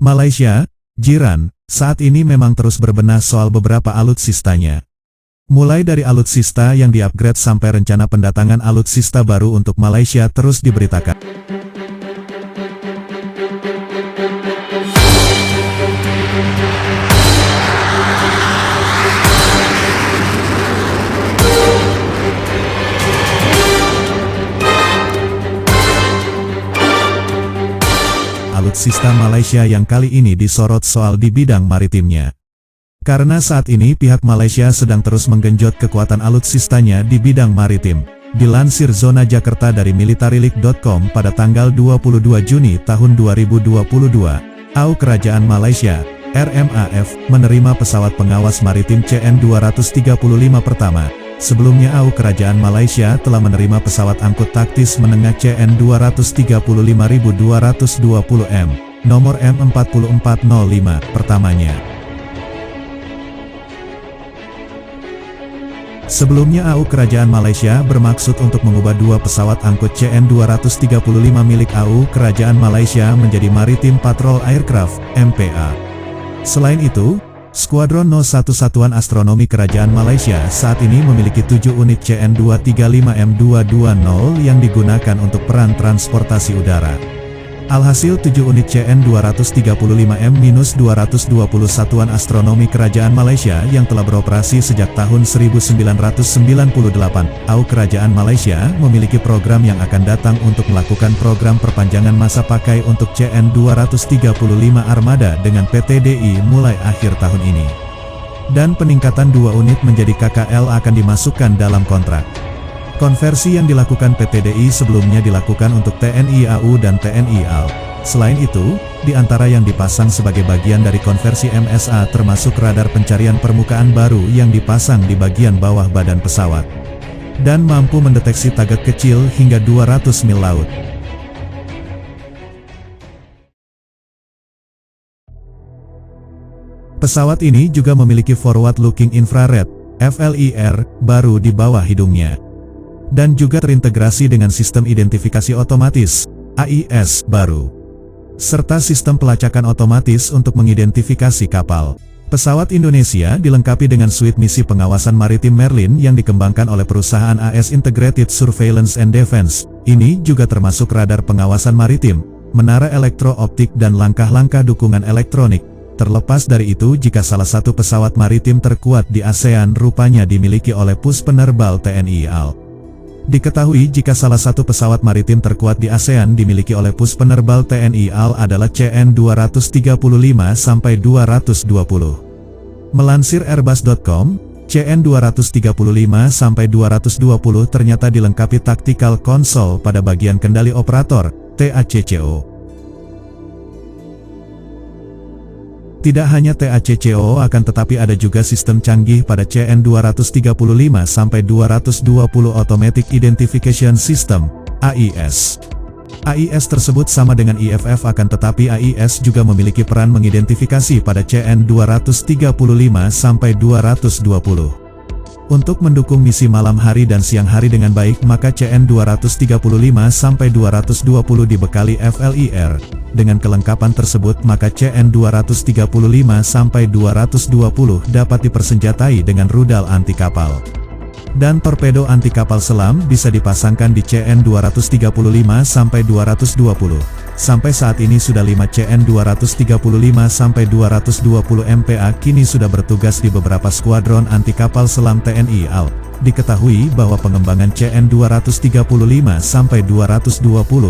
Malaysia, jiran, saat ini memang terus berbenah soal beberapa alutsistanya. Mulai dari alutsista yang di-upgrade sampai rencana pendatangan alutsista baru untuk Malaysia terus diberitakan. Alutsista Malaysia yang kali ini disorot soal di bidang maritimnya. Karena saat ini pihak Malaysia sedang terus menggenjot kekuatan alutsistanya di bidang maritim. Dilansir Zona Jakarta dari militarileak.com pada tanggal 22 Juni tahun 2022, AU Kerajaan Malaysia, RMAF, menerima pesawat pengawas maritim CN-235 pertama. Sebelumnya AU Kerajaan Malaysia telah menerima pesawat angkut taktis menengah CN-235.220M, nomor M4405, pertamanya. Sebelumnya AU Kerajaan Malaysia bermaksud untuk mengubah dua pesawat angkut CN-235 milik AU Kerajaan Malaysia menjadi Maritime Patrol Aircraft, MPA. Selain itu, Skuadron 01 Satuan Astronomi Kerajaan Malaysia saat ini memiliki 7 unit CN-235M220 yang digunakan untuk peran transportasi udara. Alhasil 7 unit CN-235M-220 Satuan Astronomi Kerajaan Malaysia yang telah beroperasi sejak tahun 1998, AU Kerajaan Malaysia memiliki program yang akan datang untuk melakukan program perpanjangan masa pakai untuk CN-235 Armada dengan PT.DI mulai akhir tahun ini. Dan peningkatan 2 unit menjadi KKL akan dimasukkan dalam kontrak. Konversi yang dilakukan PT.DI sebelumnya dilakukan untuk TNI AU dan TNI AL. Selain itu, di antara yang dipasang sebagai bagian dari konversi MSA termasuk radar pencarian permukaan baru yang dipasang di bagian bawah badan pesawat. Dan mampu mendeteksi target kecil hingga 200 mil laut. Pesawat ini juga memiliki Forward Looking Infrared, FLIR, baru di bawah hidungnya. Dan juga terintegrasi dengan sistem identifikasi otomatis, AIS, baru. Serta sistem pelacakan otomatis untuk mengidentifikasi kapal. Pesawat Indonesia dilengkapi dengan suite misi pengawasan maritim Merlin yang dikembangkan oleh perusahaan AS Integrated Surveillance and Defense. Ini juga termasuk radar pengawasan maritim, menara elektro-optik dan langkah-langkah dukungan elektronik. Terlepas dari itu, jika salah satu pesawat maritim terkuat di ASEAN rupanya dimiliki oleh pus penerbal TNI AL. Diketahui jika salah satu pesawat maritim terkuat di ASEAN dimiliki oleh pus penerbal TNI AL adalah CN-235-220. Melansir Airbus.com, CN-235-220 ternyata dilengkapi Tactical Console pada bagian kendali operator, TACCO. Tidak hanya TACCO akan tetapi ada juga sistem canggih pada CN-235-220 Automatic Identification System, AIS. AIS tersebut sama dengan IFF akan tetapi AIS juga memiliki peran mengidentifikasi pada CN-235-220. Untuk mendukung misi malam hari dan siang hari dengan baik maka CN-235-220 dibekali FLIR. Dengan kelengkapan tersebut maka CN-235-220 dapat dipersenjatai dengan rudal anti kapal. Dan torpedo anti kapal selam bisa dipasangkan di CN-235-220. Sampai saat ini sudah 5 CN-235-220 MPA kini sudah bertugas di beberapa skuadron anti kapal selam TNI AL. Diketahui bahwa pengembangan CN-235-220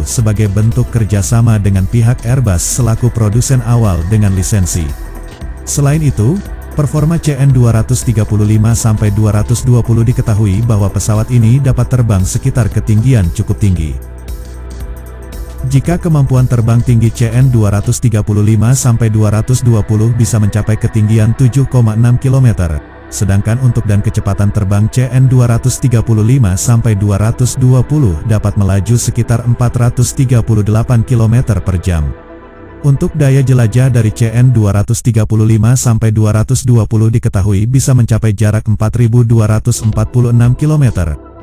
sebagai bentuk kerjasama dengan pihak Airbus selaku produsen awal dengan lisensi. Selain itu, performa CN-235-220 diketahui bahwa pesawat ini dapat terbang sekitar ketinggian cukup tinggi. Jika kemampuan terbang tinggi CN-235-220 bisa mencapai ketinggian 7,6 km, sedangkan untuk dan kecepatan terbang CN-235-220 dapat melaju sekitar 438 km per jam. Untuk daya jelajah dari CN-235-220 diketahui bisa mencapai jarak 4.246 km.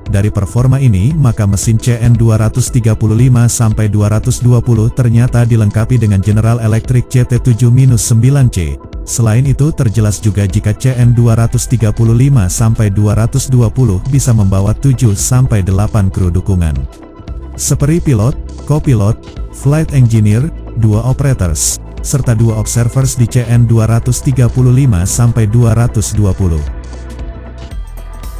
Dari performa ini, maka mesin CN235-220 ternyata dilengkapi dengan General Electric CT7-9C. Selain itu terjelas juga jika CN235-220 bisa membawa 7-8 kru dukungan. Seperti pilot, co-pilot, flight engineer, 2 operators, serta 2 observers di CN235-220.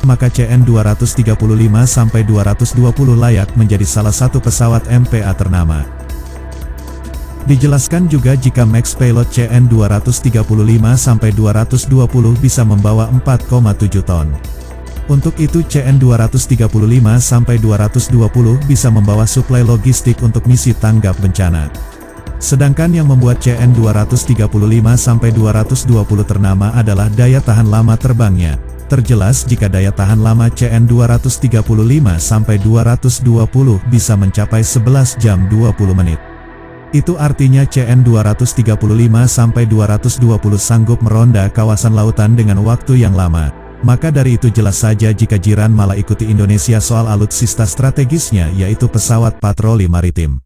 Maka CN235-220 layak menjadi salah satu pesawat MPA ternama. Dijelaskan juga jika max payload CN235-220 bisa membawa 4,7 ton. Untuk itu CN235-220 bisa membawa suplai logistik untuk misi tanggap bencana. Sedangkan yang membuat CN235-220 ternama adalah daya tahan lama terbangnya. Terjelas jika daya tahan lama CN235-220 bisa mencapai 11 jam 20 menit. Itu artinya CN235-220 sanggup meronda kawasan lautan dengan waktu yang lama. Maka dari itu jelas saja jika jiran malah ikuti Indonesia soal alutsista strategisnya yaitu pesawat patroli maritim.